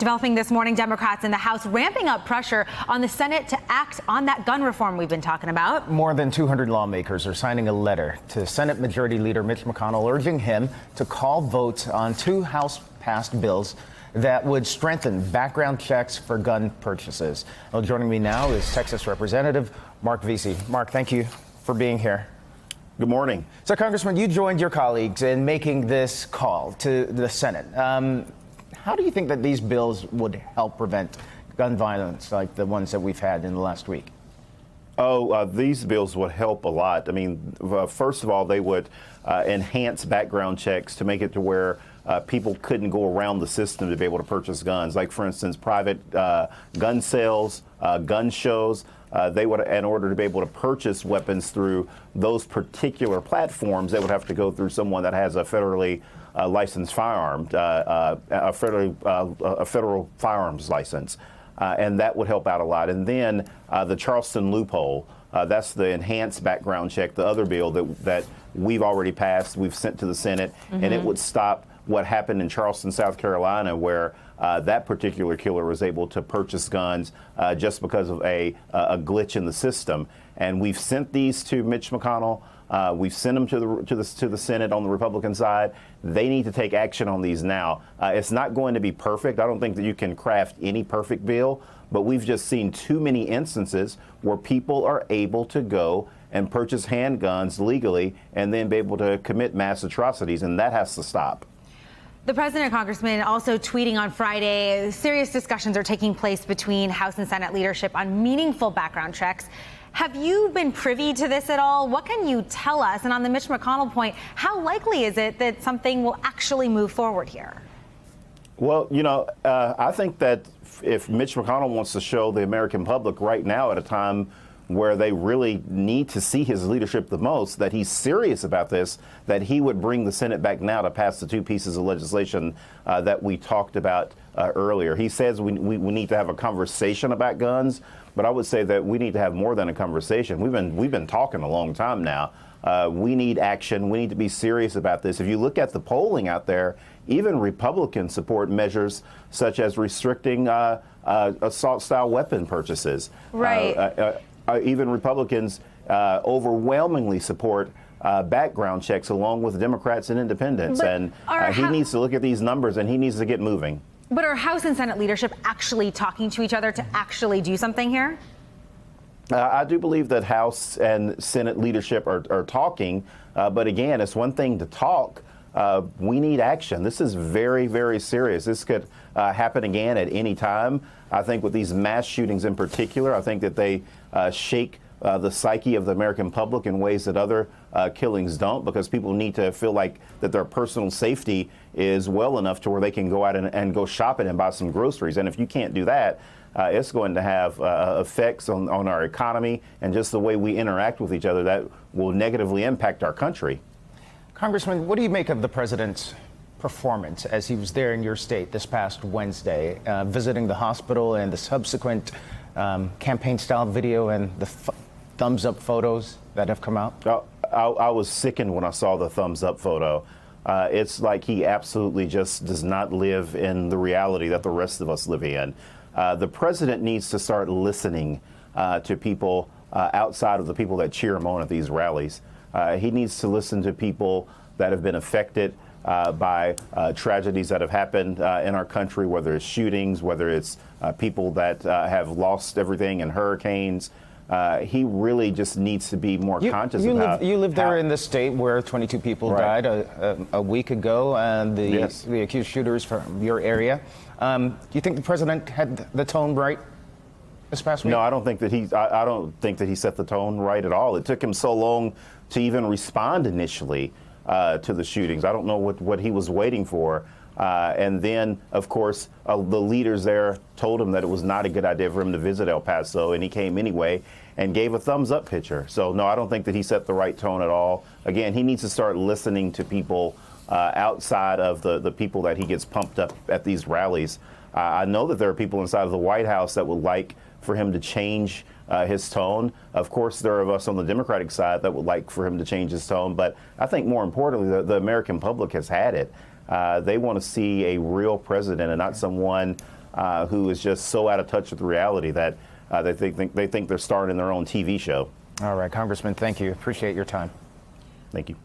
Developing this morning, Democrats in the House ramping up pressure on the Senate to act on that gun reform we've been talking about. More than 200 lawmakers are signing a letter to Senate Majority Leader Mitch McConnell, urging him to call votes on two House-passed bills that would strengthen background checks for gun purchases. Well, joining me now is Texas Representative Mark Veasey. Mark, thank you for being here. Good morning. So, Congressman, you joined your colleagues in making this call to the Senate. How do you think that these bills would help prevent gun violence like the ones that we've had in the last week? These bills would help a lot. I mean, first of all, they would enhance background checks to make it to where people couldn't go around the system to be able to purchase guns. Like, for instance, private gun sales, gun shows. They would, in order to be able to purchase weapons through those particular platforms, they would have to go through someone that has a federally licensed firearm, a federal firearms license. And that would help out a lot. And then the Charleston loophole, that's the enhanced background check, the other bill that we've already passed, we've sent to the Senate, and it would stop what happened in Charleston, South Carolina, where that particular killer was able to purchase guns just because of a glitch in the system. And we've sent these to Mitch McConnell. We've sent them to the Senate on the Republican side. They need to take action on these now. It's not going to be perfect. I don't think that you can craft any perfect bill, but we've just seen too many instances where people are able to go and purchase handguns legally and then be able to commit mass atrocities, and that has to stop. The president, Congressman, also tweeting on Friday, serious discussions are taking place between House and Senate leadership on meaningful background checks. Have you been privy to this at all? What can you tell us? And on the Mitch McConnell point, how likely is it that something will actually move forward here? Well, you know, I think that if Mitch McConnell wants to show the American public right now at a time where they really need to see his leadership the most, that he's serious about this, that he would bring the Senate back now to pass the two pieces of legislation that we talked about earlier. He says we need to have a conversation about guns, but I would say that we need to have more than a conversation. We've been talking a long time now. We need action. We need to be serious about this. If you look at the polling out there, even Republicans support measures such as restricting assault-style weapon purchases. Right. Even Republicans overwhelmingly support background checks along with Democrats and independents. And he needs to look at these numbers and he needs to get moving. But are House and Senate leadership actually talking to each other to actually do something here? I do believe that House and Senate leadership are talking. But again, it's one thing to talk. We need action. This is very, very serious. This could happen again at any time. I think with these mass shootings in particular, I think that they shake the psyche of the American public in ways that other killings don't, because people need to feel like that their personal safety is well enough to where they can go out and go shopping and buy some groceries. And if you can't do that, it's going to have effects on our economy and just the way we interact with each other that will negatively impact our country. Congressman, what do you make of the president's performance as he was there in your state this past Wednesday, visiting the hospital and the subsequent campaign-style video and the thumbs-up photos that have come out? I was sickened when I saw the thumbs-up photo. It's like he absolutely just does not live in the reality that the rest of us live in. The president needs to start listening to people outside of the people that cheer him on at these rallies. He needs to listen to people that have been affected by tragedies that have happened in our country, whether it's shootings, whether it's people that have lost everything in hurricanes. He really just needs to be more conscious about. You live there in the state where 22 people died a week ago, and the accused shooters from your area. Do you think the president had the tone right this past week? No, I don't think that I don't think that he set the tone right at all. It took him so long to even respond initially to the shootings. I don't know what he was waiting for. And then, of course, the leaders there told him that it was not a good idea for him to visit El Paso, and he came anyway and gave a thumbs-up picture. So, no, I don't think that he set the right tone at all. Again, he needs to start listening to people outside of the people that he gets pumped up at these rallies. I know that there are people inside of the White House that would like for him to change his tone. Of course, there are of us on the Democratic side that would like for him to change his tone. But I think more importantly, the American public has had it. They want to see a real president and not someone who is just so out of touch with reality that they think they're starting their own TV show. All right, Congressman, thank you. Appreciate your time. Thank you.